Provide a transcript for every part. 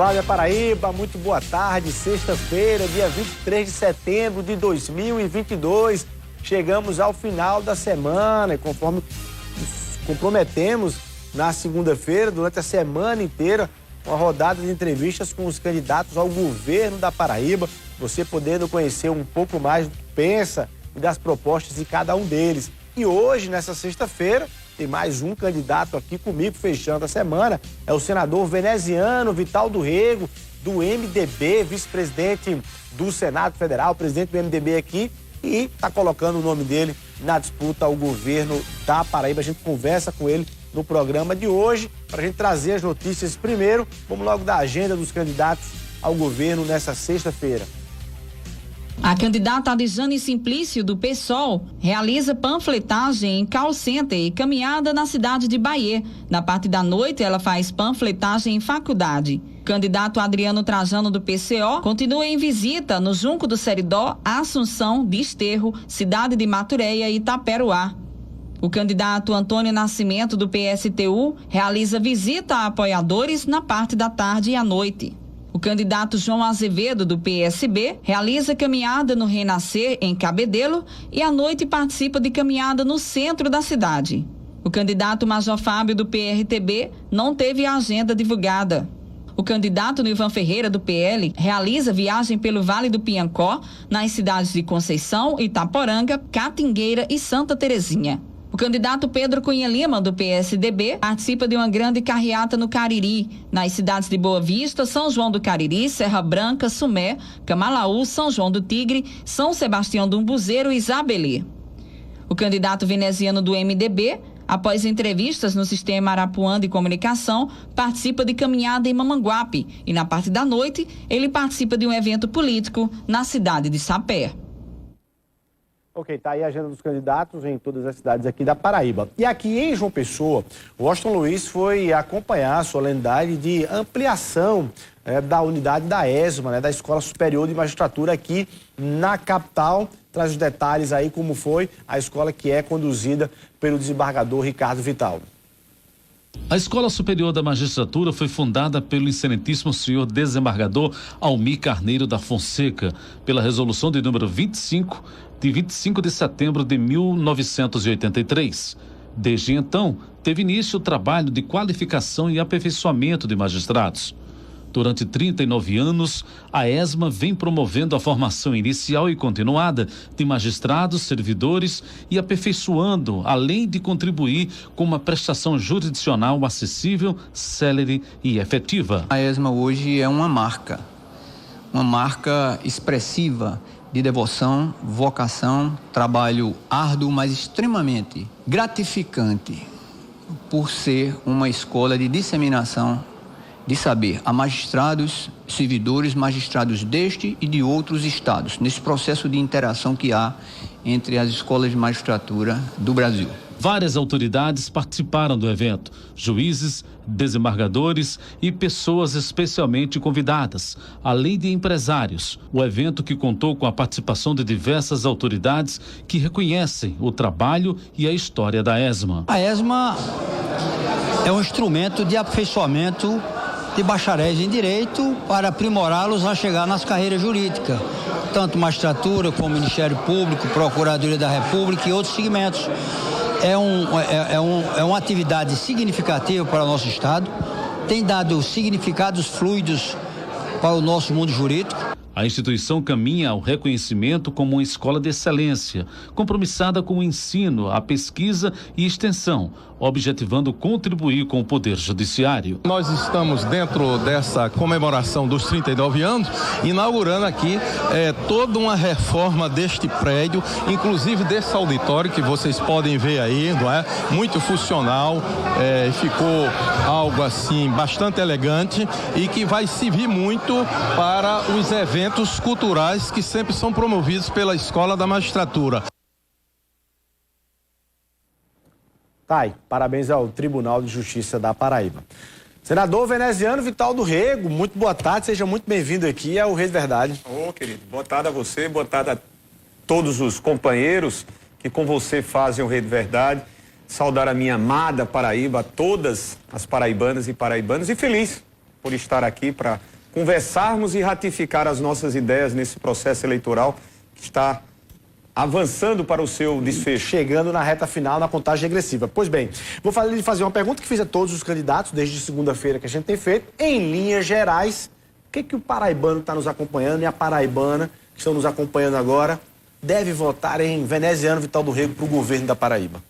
Pessoal da Paraíba, muito boa tarde. Sexta-feira, dia 23 de setembro de 2022. Chegamos ao final da semana e conforme nos comprometemos na segunda-feira, durante a semana inteira, uma rodada de entrevistas com os candidatos ao governo da Paraíba, você podendo conhecer um pouco mais do que pensa e das propostas de cada um deles. E hoje, nessa sexta-feira, tem mais um candidato aqui comigo, fechando a semana, é o senador veneziano Vital do Rego, do MDB, vice-presidente do Senado Federal, presidente do MDB aqui, e está colocando o nome dele na disputa ao governo da Paraíba. A gente conversa com ele no programa de hoje, para a gente trazer as notícias primeiro. Vamos logo da agenda dos candidatos ao governo nessa sexta-feira. A candidata Adjane Simplício, do PSOL, realiza panfletagem em call center e caminhada na cidade de Bahia. Na parte da noite, ela faz panfletagem em faculdade. O candidato Adriano Trajano, do PCO, continua em visita no Junco do Seridó, Assunção, Desterro, Cidade de Maturéia e Itaperuá. O candidato Antônio Nascimento, do PSTU, realiza visita a apoiadores na parte da tarde e à noite. O candidato João Azevedo, do PSB, realiza caminhada no Renascer, em Cabedelo, e à noite participa de caminhada no centro da cidade. O candidato Major Fábio, do PRTB, não teve a agenda divulgada. O candidato Nilvan Ferreira, do PL, realiza viagem pelo Vale do Piancó, nas cidades de Conceição, Itaporanga, Catingueira e Santa Terezinha. O candidato Pedro Cunha Lima, do PSDB, participa de uma grande carreata no Cariri, nas cidades de Boa Vista, São João do Cariri, Serra Branca, Sumé, Camalaú, São João do Tigre, São Sebastião do Umbuzeiro e Isabelê. O candidato veneziano do MDB, após entrevistas no sistema Arapuã de comunicação, participa de caminhada em Mamanguape e, na parte da noite, ele participa de um evento político na cidade de Sapé. Ok, tá aí a agenda dos candidatos em todas as cidades aqui da Paraíba. E aqui em João Pessoa, o Washington Luiz foi acompanhar a solenidade de ampliação da unidade da ESMA, da Escola Superior de Magistratura aqui na capital. Traz os detalhes aí como foi a escola que é conduzida pelo desembargador Ricardo Vital. A Escola Superior da Magistratura foi fundada pelo excelentíssimo senhor desembargador Almir Carneiro da Fonseca, pela resolução de número 25, de 25 de setembro de 1983. Desde então, teve início o trabalho de qualificação e aperfeiçoamento de magistrados. Durante 39 anos, a ESMA vem promovendo a formação inicial e continuada de magistrados, servidores e aperfeiçoando, além de contribuir com uma prestação jurisdicional acessível, célere e efetiva. A ESMA hoje é uma marca expressiva de devoção, vocação, trabalho árduo, mas extremamente gratificante por ser uma escola de disseminação de saber a magistrados, servidores, magistrados deste e de outros estados, nesse processo de interação que há entre as escolas de magistratura do Brasil. Várias autoridades participaram do evento, juízes, desembargadores e pessoas especialmente convidadas, além de empresários. O evento que contou com a participação de diversas autoridades que reconhecem o trabalho e a história da ESMA. A ESMA é um instrumento de aperfeiçoamento de bacharéis em direito para aprimorá-los a chegar nas carreiras jurídicas, tanto magistratura como Ministério Público, Procuradoria da República e outros segmentos. É uma atividade significativa para o nosso Estado, tem dado significados fluidos para o nosso mundo jurídico. A instituição caminha ao reconhecimento como uma escola de excelência, compromissada com o ensino, a pesquisa e extensão, objetivando contribuir com o Poder Judiciário. Nós estamos dentro dessa comemoração dos 39 anos, inaugurando aqui toda uma reforma deste prédio, inclusive desse auditório que vocês podem ver aí, não é? Muito funcional, ficou algo assim bastante elegante e que vai servir muito para os eventos culturais que sempre são promovidos pela Escola da Magistratura. Tá aí, parabéns ao Tribunal de Justiça da Paraíba. Senador veneziano Vital do Rego, muito boa tarde, seja muito bem-vindo aqui ao Rede Verdade. Ô, querido, boa tarde a você, boa tarde a todos os companheiros que com você fazem o Rede Verdade. Saudar a minha amada Paraíba, a todas as paraibanas e paraibanos, e feliz por estar aqui para conversarmos e ratificar as nossas ideias nesse processo eleitoral que está avançando para o seu desfecho. Chegando na reta final, na contagem regressiva. Pois bem, vou fazer uma pergunta que fiz a todos os candidatos, desde segunda-feira que a gente tem feito. Em linhas gerais, o que o paraibano está nos acompanhando e a paraibana que estão nos acompanhando agora deve votar em Veneziano Vital do Rego para o governo da Paraíba?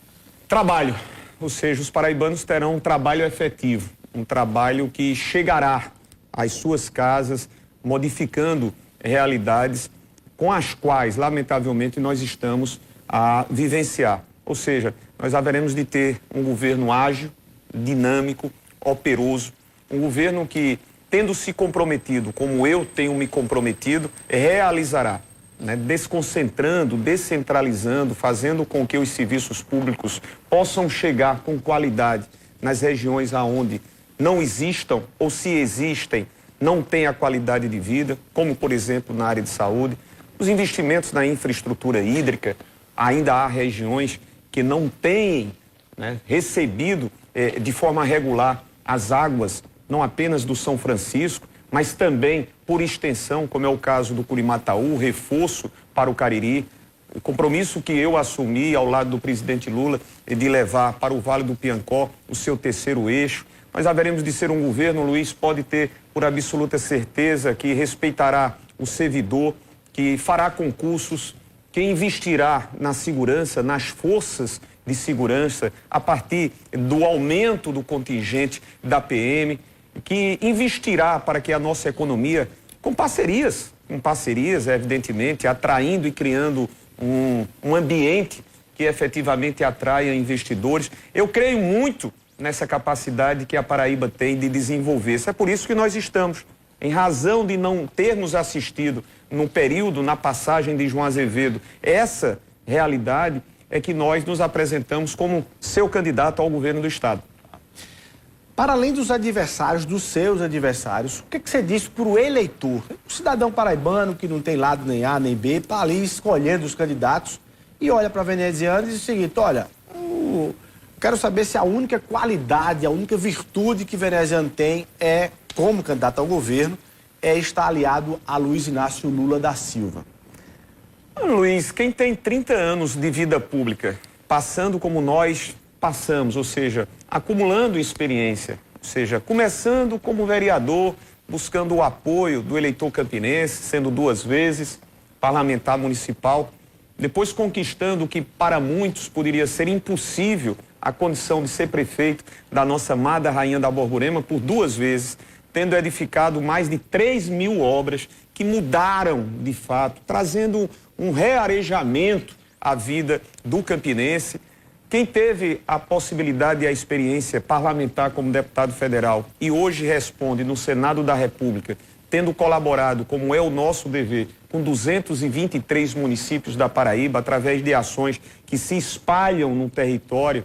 Trabalho, ou seja, os paraibanos terão um trabalho efetivo, um trabalho que chegará às suas casas, modificando realidades com as quais, lamentavelmente, nós estamos a vivenciar. Ou seja, nós haveremos de ter um governo ágil, dinâmico, operoso, um governo que, tendo se comprometido, como eu tenho me comprometido, realizará, né, desconcentrando, descentralizando, fazendo com que os serviços públicos possam chegar com qualidade nas regiões aonde não existam ou se existem, não tem a qualidade de vida, como, por exemplo, na área de saúde. Os investimentos na infraestrutura hídrica, ainda há regiões que não têm, né, recebido de forma regular as águas, não apenas do São Francisco, mas também, por extensão, como é o caso do Curimataú, reforço para o Cariri. O compromisso que eu assumi ao lado do presidente Lula de levar para o Vale do Piancó o seu terceiro eixo. Nós haveremos de ser um governo, Luiz, pode ter por absoluta certeza que respeitará o servidor, que fará concursos, que investirá na segurança, nas forças de segurança, a partir do aumento do contingente da PM, que investirá para que a nossa economia, com parcerias, evidentemente, atraindo e criando um ambiente que efetivamente atraia investidores. Eu creio muito nessa capacidade que a Paraíba tem de desenvolver-se. É por isso que nós estamos, em razão de não termos assistido no período, na passagem de João Azevedo, essa realidade é que nós nos apresentamos como seu candidato ao governo do Estado. Para além dos adversários, dos seus adversários, o que você disse para o eleitor? O cidadão paraibano que não tem lado nem A nem B, está ali escolhendo os candidatos e olha para Veneziano e diz o seguinte: olha, quero saber se a única qualidade, a única virtude que Veneziano tem é, como candidato ao governo, é estar aliado a Luiz Inácio Lula da Silva. Luiz, quem tem 30 anos de vida pública, passando como nós passamos, ou seja, acumulando experiência, ou seja, começando como vereador, buscando o apoio do eleitor campinense, sendo 2 vezes parlamentar municipal, depois conquistando o que para muitos poderia ser impossível, a condição de ser prefeito da nossa amada Rainha da Borborema por 2 vezes, tendo edificado mais de 3.000 obras que mudaram de fato, trazendo um rearejamento à vida do campinense. Quem teve a possibilidade e a experiência parlamentar como deputado federal e hoje responde no Senado da República, tendo colaborado, como é o nosso dever, com 223 municípios da Paraíba, através de ações que se espalham no território,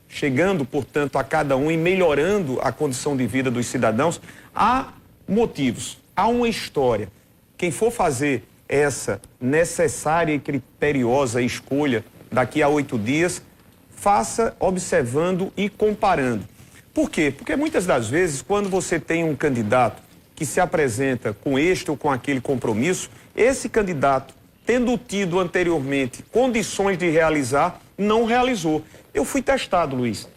chegando, portanto, a cada um e melhorando a condição de vida dos cidadãos, há motivos, há uma história. Quem for fazer essa necessária e criteriosa escolha daqui a 8 dias, faça observando e comparando. Por quê? Porque muitas das vezes, quando você tem um candidato que se apresenta com este ou com aquele compromisso, esse candidato, tendo tido anteriormente condições de realizar, não realizou. Eu fui testado, Luiz.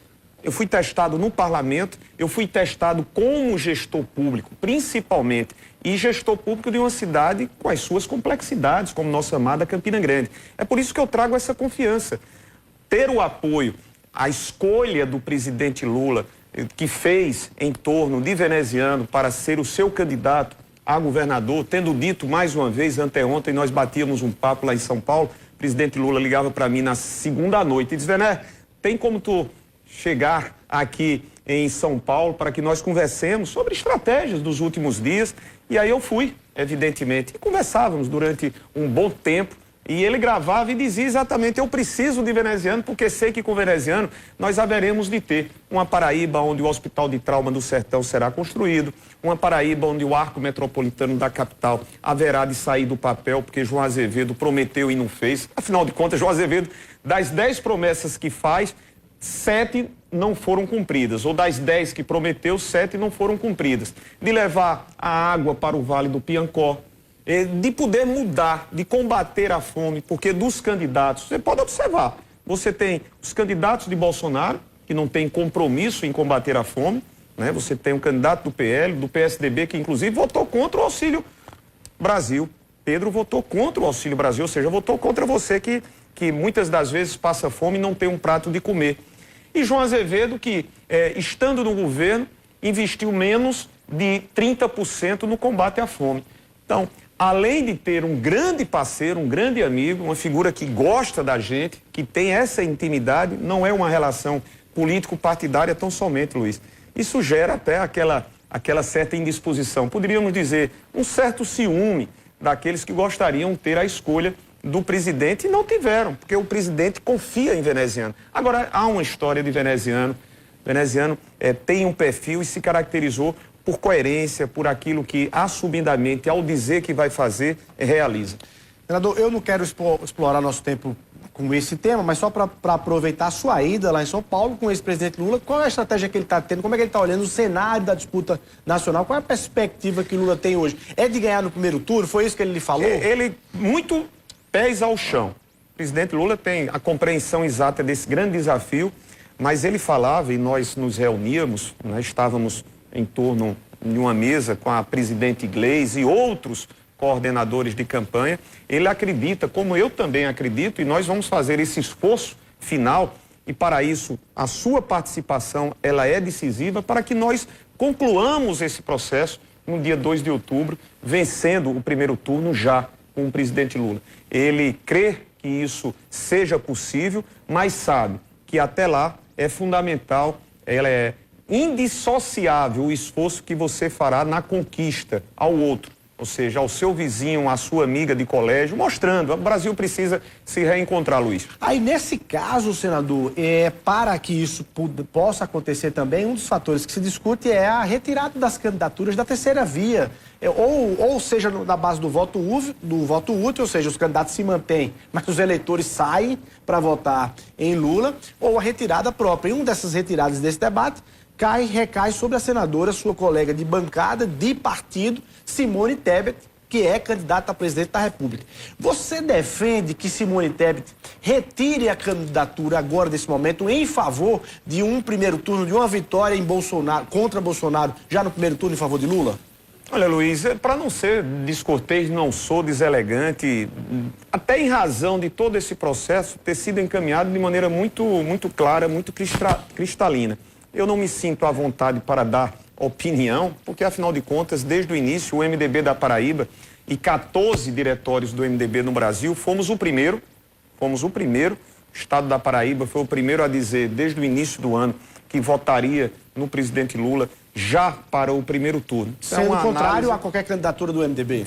Eu fui testado no parlamento, eu fui testado como gestor público, principalmente, e gestor público de uma cidade com as suas complexidades, como nossa amada Campina Grande. É por isso que eu trago essa confiança. Ter o apoio, a escolha do presidente Lula, que fez em torno de Veneziano para ser o seu candidato a governador, tendo dito mais uma vez, anteontem nós batíamos um papo lá em São Paulo, o presidente Lula ligava para mim na segunda noite e disse: Vené, tem como tu chegar aqui em São Paulo para que nós conversemos sobre estratégias dos últimos dias? E aí eu fui, evidentemente, e conversávamos durante um bom tempo. E ele gravava e dizia exatamente: eu preciso de Veneziano, porque sei que com Veneziano nós haveremos de ter uma Paraíba onde o Hospital de Trauma do Sertão será construído, uma Paraíba onde o arco metropolitano da capital haverá de sair do papel, porque João Azevedo prometeu e não fez. Afinal de contas, João Azevedo, das 10 promessas que faz, 7 não foram cumpridas, ou das 10 que prometeu, 7 não foram cumpridas. De levar a água para o Vale do Piancó, de poder mudar, de combater a fome, porque dos candidatos, você pode observar, você tem os candidatos de Bolsonaro, que não tem compromisso em combater a fome, né? Você tem um candidato do PL, do PSDB, que inclusive votou contra o Auxílio Brasil. Pedro votou contra o Auxílio Brasil, ou seja, votou contra você que muitas das vezes passa fome e não tem um prato de comer. E João Azevedo, que estando no governo, investiu menos de 30% no combate à fome. Então, além de ter um grande parceiro, um grande amigo, uma figura que gosta da gente, que tem essa intimidade, não é uma relação político-partidária tão somente, Luiz. Isso gera até aquela certa indisposição, poderíamos dizer, um certo ciúme daqueles que gostariam de ter a escolha do presidente e não tiveram, porque o presidente confia em veneziano. Agora, há uma história de veneziano. Veneziano tem um perfil e se caracterizou por coerência, por aquilo que assumidamente, ao dizer que vai fazer, realiza. Senador, eu não quero explorar nosso tempo com esse tema, mas só para aproveitar a sua ida lá em São Paulo com o ex-presidente Lula, qual é a estratégia que ele está tendo, como é que ele está olhando o cenário da disputa nacional, qual é a perspectiva que Lula tem hoje? É de ganhar no primeiro turno? Foi isso que ele lhe falou? Ele, muito pés ao chão. O presidente Lula tem a compreensão exata desse grande desafio, mas ele falava, e nós nos reuníamos, nós estávamos em torno de uma mesa com a presidente Gleisi e outros coordenadores de campanha, ele acredita, como eu também acredito, e nós vamos fazer esse esforço final, e para isso a sua participação, ela é decisiva para que nós concluamos esse processo no dia 2 de outubro, vencendo o primeiro turno já com o presidente Lula. Ele crê que isso seja possível, mas sabe que até lá é fundamental, ela é indissociável o esforço que você fará na conquista ao outro, ou seja, ao seu vizinho, à sua amiga de colégio, mostrando, o Brasil precisa se reencontrar, Luiz. Aí, nesse caso, senador, para que isso possa acontecer também, um dos fatores que se discute é a retirada das candidaturas da terceira via, ou seja, da base do voto útil, ou seja, os candidatos se mantêm, mas os eleitores saem para votar em Lula, ou a retirada própria. E uma dessas retiradas desse debate recai sobre a senadora, sua colega de bancada, de partido, Simone Tebet, que é candidata a presidente da República. Você defende que Simone Tebet retire a candidatura agora, nesse momento, em favor de um primeiro turno, de uma vitória contra Bolsonaro, já no primeiro turno em favor de Lula? Olha, Luiz, para não ser descortês, não sou deselegante, até em razão de todo esse processo ter sido encaminhado de maneira muito clara, muito cristalina. Eu não me sinto à vontade para dar opinião, porque afinal de contas, desde o início, o MDB da Paraíba e 14 diretórios do MDB no Brasil, fomos o primeiro, o estado da Paraíba foi o primeiro a dizer, desde o início do ano, que votaria no presidente Lula já para o primeiro turno. Sendo contrário a qualquer candidatura do MDB?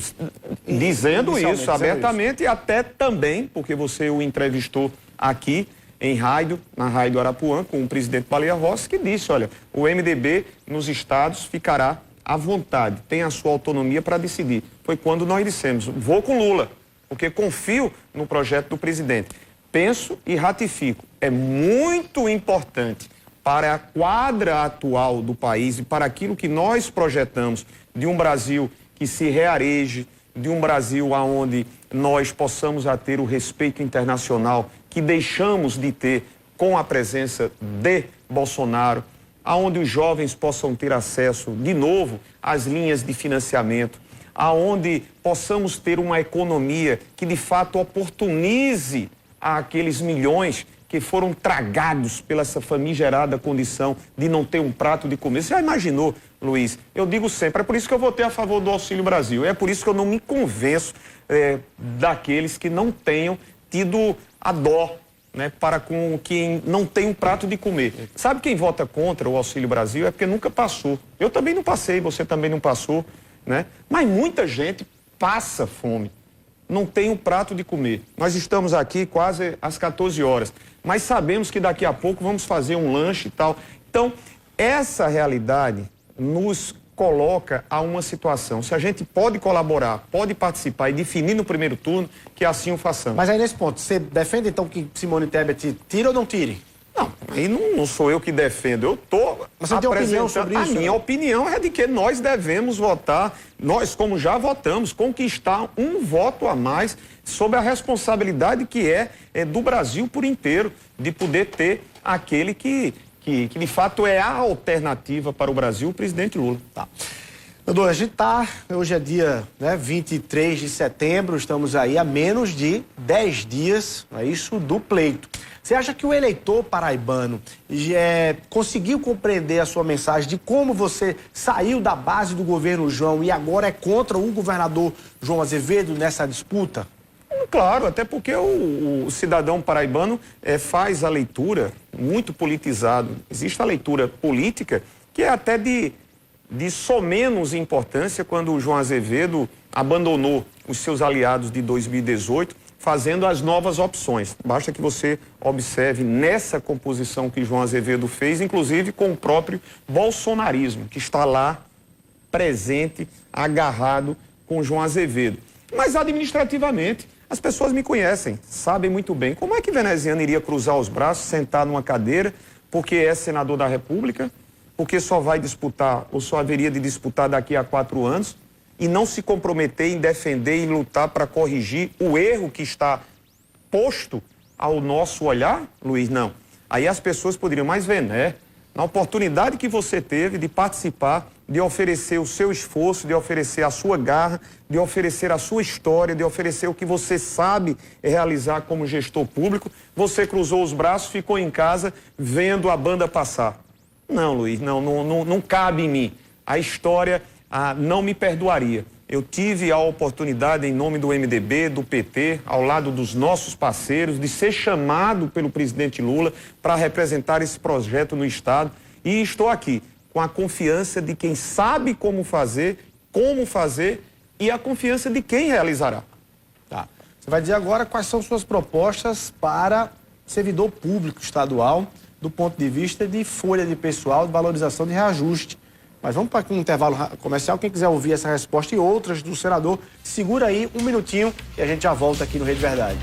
Dizendo isso abertamente e até também, porque você o entrevistou aqui, em rádio, na Rádio Arapuã, com o presidente Baleia Rossi, que disse, olha, o MDB nos estados ficará à vontade, tem a sua autonomia para decidir. Foi quando nós dissemos, vou com Lula, porque confio no projeto do presidente. Penso e ratifico, é muito importante para a quadra atual do país e para aquilo que nós projetamos de um Brasil que se reareje, de um Brasil onde nós possamos ter o respeito internacional que deixamos de ter com a presença de Bolsonaro, aonde os jovens possam ter acesso de novo às linhas de financiamento, aonde possamos ter uma economia que de fato oportunize aqueles milhões que foram tragados pela essa famigerada condição de não ter um prato de comer. Você já imaginou, Luiz? Eu digo sempre, é por isso que eu votei a favor do Auxílio Brasil, é por isso que eu não me convenço daqueles que não tenham tido a dó, né, para com quem não tem um prato de comer. Sabe quem vota contra o Auxílio Brasil? É porque nunca passou. Eu também não passei, você também não passou, né? Mas muita gente passa fome, não tem um prato de comer. Nós estamos aqui quase às 14 horas, mas sabemos que daqui a pouco vamos fazer um lanche e tal. Então, essa realidade nos coloca a uma situação. Se a gente pode colaborar, pode participar e definir no primeiro turno, que assim o façamos. Mas aí nesse ponto, você defende então que Simone Tebet tire ou não tire? Não, aí não sou eu que defendo, eu estou Mas você tem opinião sobre isso? A minha opinião é de que nós devemos votar, nós como já votamos, conquistar um voto a mais sobre a responsabilidade que é do Brasil por inteiro, de poder ter aquele que de fato é a alternativa para o Brasil, o presidente Lula. Tá. Doutor, a gente hoje é dia 23 de setembro, estamos aí a menos de 10 dias, é isso, do pleito. Você acha que o eleitor paraibano conseguiu compreender a sua mensagem de como você saiu da base do governo João e agora é contra o governador João Azevedo nessa disputa? Claro, até porque o cidadão paraibano faz a leitura muito politizado. Existe a leitura política que é até de somenos importância quando o João Azevedo abandonou os seus aliados de 2018, fazendo as novas opções. Basta que você observe nessa composição que João Azevedo fez, inclusive com o próprio bolsonarismo, que está lá presente, agarrado com João Azevedo. Mas administrativamente, as pessoas me conhecem, sabem muito bem. Como é que Veneziano iria cruzar os braços, sentar numa cadeira, porque é senador da República, porque só vai disputar, ou só haveria de disputar daqui a 4 anos, e não se comprometer em defender e lutar para corrigir o erro que está posto ao nosso olhar, Luiz? Não. Aí as pessoas poderiam mais ver, né? Na oportunidade que você teve de participar, de oferecer o seu esforço, de oferecer a sua garra, de oferecer a sua história, de oferecer o que você sabe realizar como gestor público, você cruzou os braços, ficou em casa vendo a banda passar. Não, Luiz, não cabe em mim. A história não me perdoaria. Eu tive a oportunidade, em nome do MDB, do PT, ao lado dos nossos parceiros, de ser chamado pelo presidente Lula para representar esse projeto no Estado. E estou aqui com a confiança de quem sabe como fazer e a confiança de quem realizará. Tá. Você vai dizer agora quais são suas propostas para servidor público estadual, do ponto de vista de folha de pessoal, de valorização de reajuste. Mas vamos para um intervalo comercial. Quem quiser ouvir essa resposta e outras do senador, segura aí um minutinho e a gente já volta aqui no Rede Verdade.